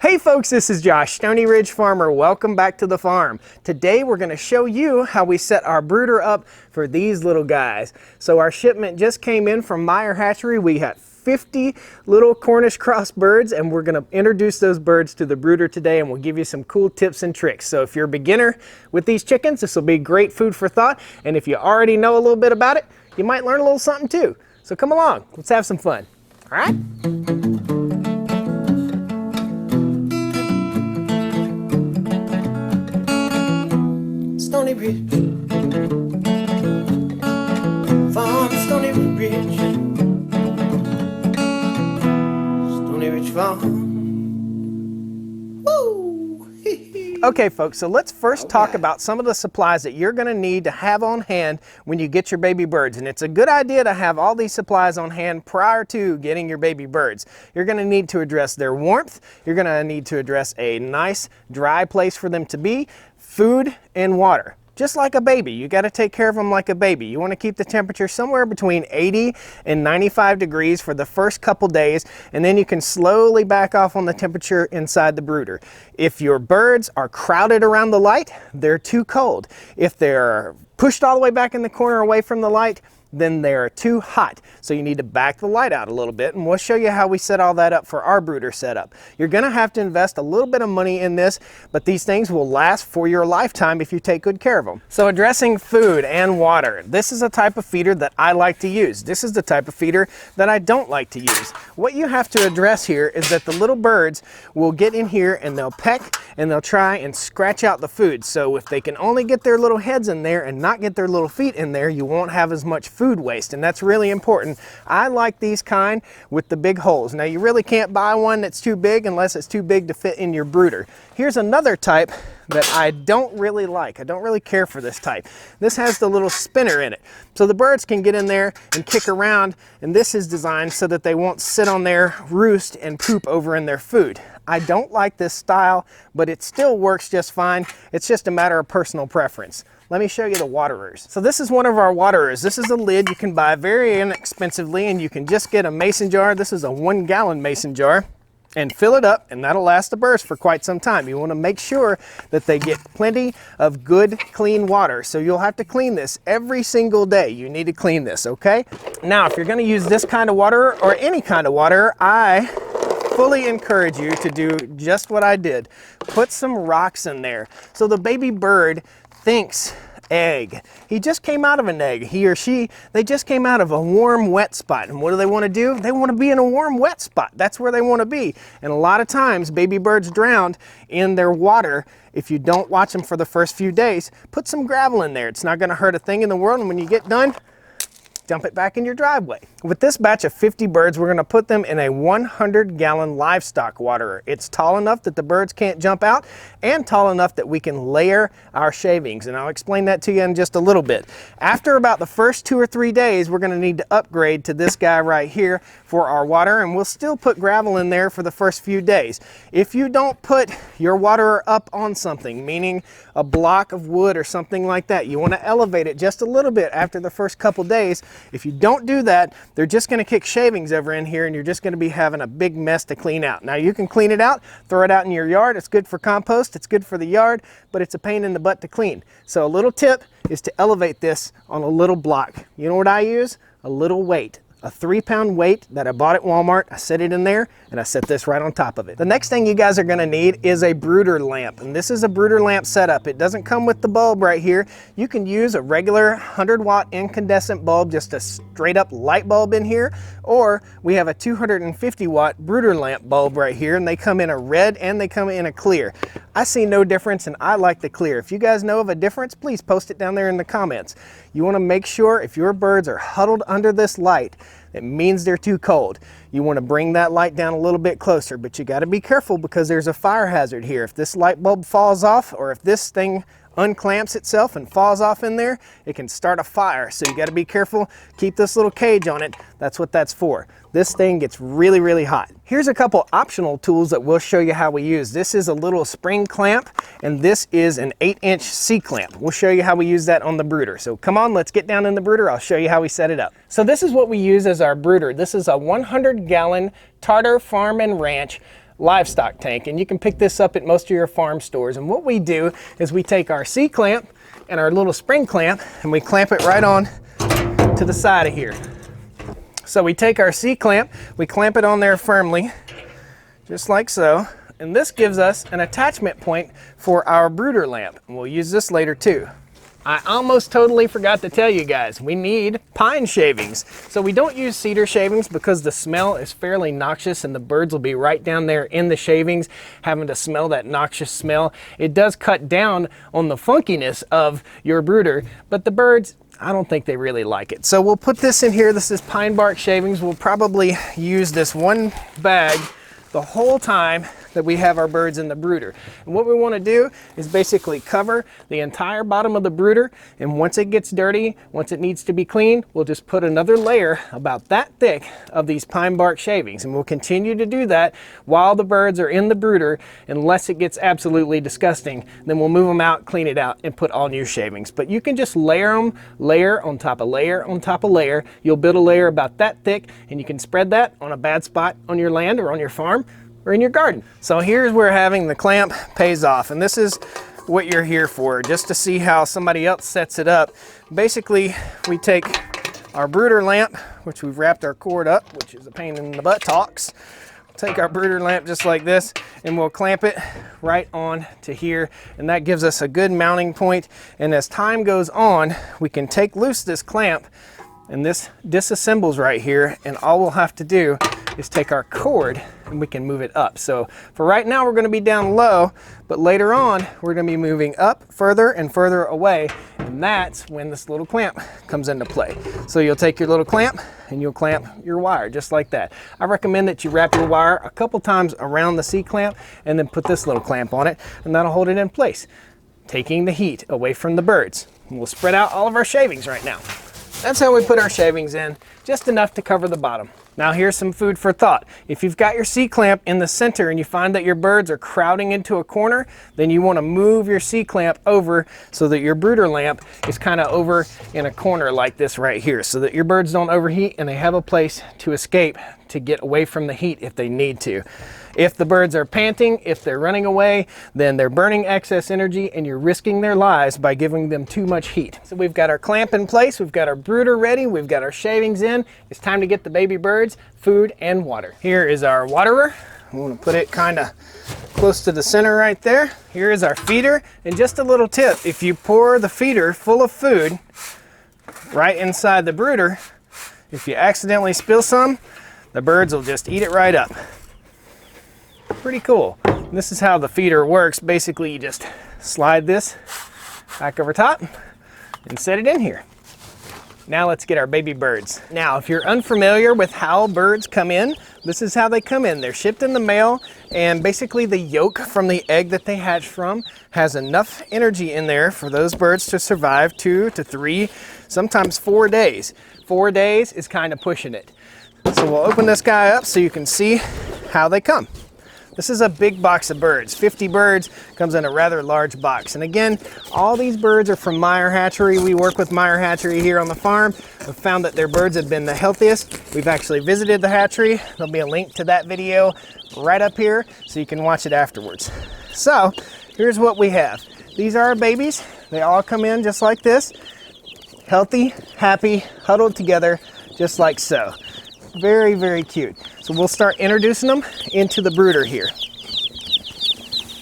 Hey folks, this is Josh, Stoney Ridge Farmer. Welcome back to the farm. Today we're going to show you how we set our brooder up for these little guys. So our shipment just came in from Meyer Hatchery. We had 50 little Cornish cross birds, and we're going to introduce those birds to the brooder today, and we'll give you some cool tips and tricks. So if you're a beginner with these chickens, this will be great food for thought. And if you already know a little bit about it, you might learn a little something too. So come along, let's have some fun. All right? Stoney Ridge, farm, Stoney Ridge, Stoney Ridge Farm. Woo! Okay folks, so let's first talk about some of the supplies that you're going to need to have on hand when you get your baby birds. And it's a good idea to have all these supplies on hand prior to getting your baby birds. You're going to need to address their warmth. You're going to need to address a nice dry place for them to be, food and water. Just like a baby, you got to take care of them like a baby. You want to keep the temperature somewhere between 80 and 95 degrees for the first couple days, and then you can slowly back off on the temperature inside the brooder. If your birds are crowded around the light, they're too cold. If they're pushed all the way back in the corner away from the light, then they're too hot. So you need to back the light out a little bit, and we'll show you how we set all that up for our brooder setup. You're gonna have to invest a little bit of money in this, but these things will last for your lifetime if you take good care of them. So addressing food and water. This is a type of feeder that I like to use. This is the type of feeder that I don't like to use. What you have to address here is that the little birds will get in here and they'll peck and they'll try and scratch out the food. So if they can only get their little heads in there and not get their little feet in there, you won't have as much food waste, and that's really important. I like these kind with the big holes. Now you really can't buy one that's too big unless it's too big to fit in your brooder. Here's another type that I don't really like. I don't really care for this type. This has the little spinner in it. So the birds can get in there and kick around, and this is designed so that they won't sit on their roost and poop over in their food. I don't like this style, but it still works just fine. It's just a matter of personal preference. Let me show you the waterers. So this is one of our waterers. This is a lid you can buy very inexpensively, and you can just get a mason jar. This is a 1 gallon mason jar, and fill it up, and that'll last the birds for quite some time. You want to make sure that they get plenty of good, clean water. So you'll have to clean this every single day. You need to clean this, okay? Now, if you're going to use this kind of water or any kind of water, I fully encourage you to do just what I did. Put some rocks in there so the baby bird thinks egg. He just came out of an egg. He or she, they just came out of a warm, wet spot. And what do they want to do? They want to be in a warm, wet spot. That's where they want to be. And a lot of times, baby birds drowned in their water. If you don't watch them for the first few days, put some gravel in there. It's not going to hurt a thing in the world. And when you get done, dump it back in your driveway. With this batch of 50 birds, we're going to put them in a 100 gallon livestock waterer. It's tall enough that the birds can't jump out, and tall enough that we can layer our shavings, and I'll explain that to you in just a little bit. After about the first 2 or 3 days, we're going to need to upgrade to this guy right here for our water, and we'll still put gravel in there for the first few days. If you don't put your waterer up on something, meaning a block of wood or something like that, you want to elevate it just a little bit after the first couple days. If you don't do that, they're just going to kick shavings over in here, and you're just going to be having a big mess to clean out. Now you can clean it out, throw it out in your yard. It's good for compost, it's good for the yard, but it's a pain in the butt to clean. So a little tip is to elevate this on a little block. You know what I use? A little weight. A 3-pound weight that I bought at Walmart. I set it in there, and I set this right on top of it. The next thing you guys are going to need is a brooder lamp, and this is a brooder lamp setup. It doesn't come with the bulb right here. You can use a regular 100-watt incandescent bulb, just a straight up light bulb in here, or we have a 250-watt brooder lamp bulb right here, and they come in a red and they come in a clear. I see no difference, and I like the clear. If you guys know of a difference, please post it down there in the comments. You want to make sure if your birds are huddled under this light, it means they're too cold. You want to bring that light down a little bit closer, but you got to be careful because there's a fire hazard here. If this light bulb falls off, or if this thing unclamps itself and falls off in there, it can start a fire. So you got to be careful. Keep this little cage on it. That's what that's for. This thing gets really, really hot. Here's a couple optional tools that we'll show you how we use. This is a little spring clamp, and this is an 8-inch C-clamp. We'll show you how we use that on the brooder. So come on, let's get down in the brooder. I'll show you how we set it up. So this is what we use as our brooder. This is a 100-gallon Tartar Farm and Ranch livestock tank, and you can pick this up at most of your farm stores. And what we do is we take our C-clamp and our little spring clamp and we clamp it right on to the side of here. So we take our C-clamp, we clamp it on there firmly, just like so, and this gives us an attachment point for our brooder lamp, and we'll use this later too. I almost totally forgot to tell you guys, we need pine shavings. So we don't use cedar shavings because the smell is fairly noxious and the birds will be right down there in the shavings having to smell that noxious smell. It does cut down on the funkiness of your brooder, but the birds, I don't think they really like it. So we'll put this in here. This is pine bark shavings. We'll probably use this one bag the whole time that we have our birds in the brooder. And what we want to do is basically cover the entire bottom of the brooder, and once it gets dirty, once it needs to be cleaned, we'll just put another layer about that thick of these pine bark shavings, and we'll continue to do that while the birds are in the brooder unless it gets absolutely disgusting. Then we'll move them out, clean it out, and put all new shavings. But you can just layer them, layer on top of layer on top of layer. You'll build a layer about that thick, and you can spread that on a bad spot on your land or on your farm or in your garden. So here's where having the clamp pays off, and this is what you're here for, just to see how somebody else sets it up. Basically, we take our brooder lamp, which we've wrapped our cord up, which is a pain in the buttocks. Take our brooder lamp just like this, and we'll clamp it right on to here, and that gives us a good mounting point. And as time goes on, we can take loose this clamp, and this disassembles right here, and all we'll have to do is take our cord and we can move it up. So for right now, we're going to be down low, but later on, we're going to be moving up further and further away, and that's when this little clamp comes into play. So you'll take your little clamp and you'll clamp your wire just like that. I recommend that you wrap your wire a couple times around the C-clamp and then put this little clamp on it, and that'll hold it in place, taking the heat away from the birds. And we'll spread out all of our shavings right now. That's how we put our shavings in, just enough to cover the bottom. Now here's some food for thought. If you've got your C-clamp in the center and you find that your birds are crowding into a corner, then you want to move your C-clamp over so that your brooder lamp is kind of over in a corner like this right here, so that your birds don't overheat and they have a place to escape to get away from the heat if they need to. If the birds are panting, if they're running away, then they're burning excess energy and you're risking their lives by giving them too much heat. So we've got our clamp in place, we've got our brooder ready, we've got our shavings in. It's time to get the baby birds food and water. Here is our waterer. I want to put it kind of close to the center right there. Here is our feeder, and just a little tip, if you pour the feeder full of food right inside the brooder, if you accidentally spill some, the birds will just eat it right up. Pretty cool. And this is how the feeder works. Basically, you just slide this back over top and set it in here. Now let's get our baby birds. Now, if you're unfamiliar with how birds come in, this is how they come in. They're shipped in the mail, and basically the yolk from the egg that they hatch from has enough energy in there for those birds to survive 2 to 3, sometimes 4 days. 4 days is kind of pushing it. So we'll open this guy up so you can see how they come. This is a big box of birds. 50 birds comes in a rather large box. And again, all these birds are from Meyer Hatchery. We work with Meyer Hatchery here on the farm. We've found that their birds have been the healthiest. We've actually visited the hatchery. There'll be a link to that video right up here so you can watch it afterwards. So here's what we have. These are our babies. They all come in just like this. Healthy, happy, huddled together, just like so. Very, very cute. So we'll start introducing them into the brooder here.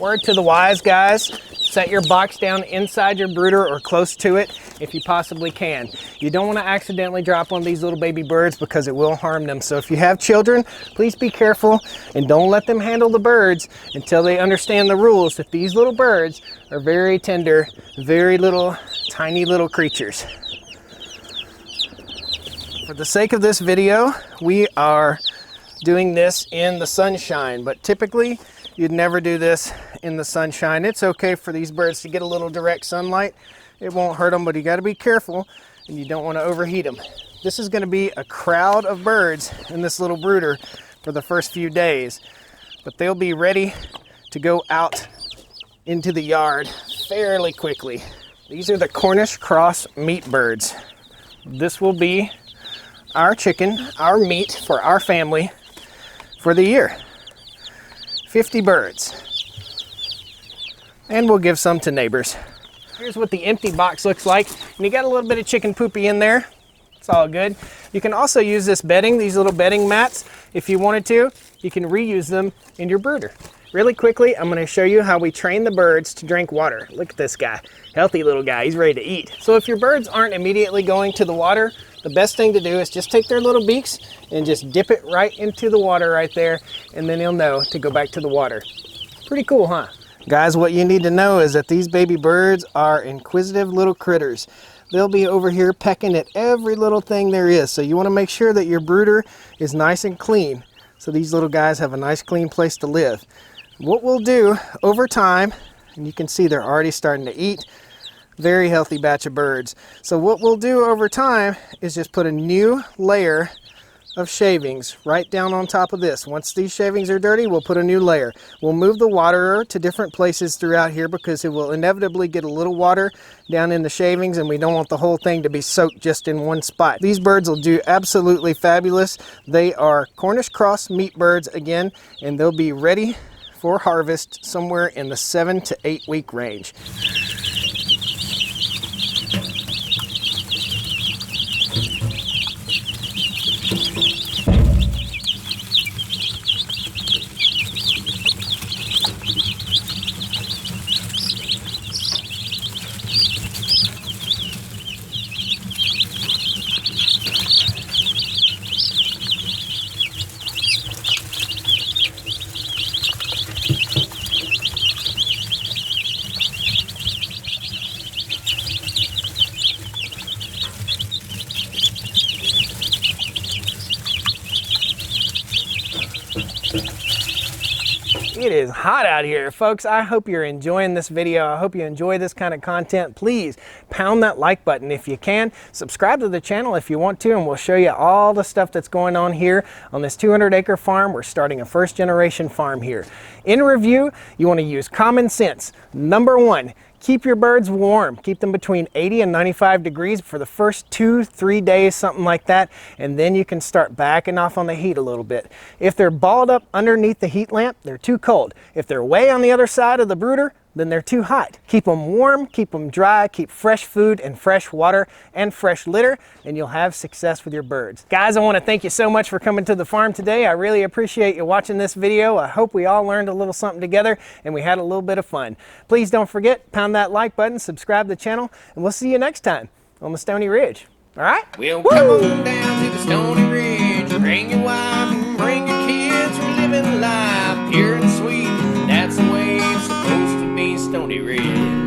Word to the wise guys, set your box down inside your brooder or close to it if you possibly can. You don't want to accidentally drop one of these little baby birds because it will harm them. So if you have children, please be careful and don't let them handle the birds until they understand the rules that these little birds are very tender, very little, tiny little creatures. For the sake of this video, we are doing this in the sunshine, but typically you'd never do this in the sunshine. It's okay for these birds to get a little direct sunlight. It won't hurt them, but you got to be careful and you don't want to overheat them. This is going to be a crowd of birds in this little brooder for the first few days, but they'll be ready to go out into the yard fairly quickly. These are the Cornish cross meat birds. This will be our chicken, our meat for our family for the year. 50 birds. And we'll give some to neighbors. Here's what the empty box looks like. And you got a little bit of chicken poopy in there. It's all good. You can also use this bedding, these little bedding mats. If you wanted to, you can reuse them in your brooder. Really quickly, I'm gonna show you how we train the birds to drink water. Look at this guy, healthy little guy, he's ready to eat. So if your birds aren't immediately going to the water, the best thing to do is just take their little beaks and just dip it right into the water right there, and then they'll know to go back to the water. Pretty cool, huh? Guys, what you need to know is that these baby birds are inquisitive little critters. They'll be over here pecking at every little thing there is. So you want to make sure that your brooder is nice and clean, so these little guys have a nice clean place to live. What we'll do over time, and you can see they're already starting to eat, very healthy batch of birds. So what we'll do over time is just put a new layer of shavings right down on top of this. Once these shavings are dirty, we'll put a new layer. We'll move the water to different places throughout here because it will inevitably get a little water down in the shavings, and we don't want the whole thing to be soaked just in one spot. These birds will do absolutely fabulous. They are Cornish cross meat birds again, and they'll be ready for harvest somewhere in the 7 to 8 week range. It is hot out here, folks. I hope you're enjoying this video. I hope you enjoy this kind of content. Please pound that like button if you can. Subscribe to the channel if you want to, and we'll show you all the stuff that's going on here on this 200-acre farm. We're starting a first-generation farm here. In review, you want to use common sense. Number one, keep your birds warm. Keep them between 80 and 95 degrees for the first 2-3 days, something like that, and then you can start backing off on the heat a little bit. If they're balled up underneath the heat lamp, they're too cold. If they're way on the other side of the brooder, then they're too hot. Keep them warm, keep them dry, keep fresh food and fresh water and fresh litter, and you'll have success with your birds. Guys, I want to thank you so much for coming to the farm today. I really appreciate you watching this video. I hope we all learned a little something together and we had a little bit of fun. Please don't forget, pound that like button, subscribe to the channel, and we'll see you next time on the Stoney Ridge. All right? Well, come on down to the Stoney Ridge. Bring your wife and bring your kids. We're living life pure and sweet. That's the way it's supposed to be, Stoney Ridge.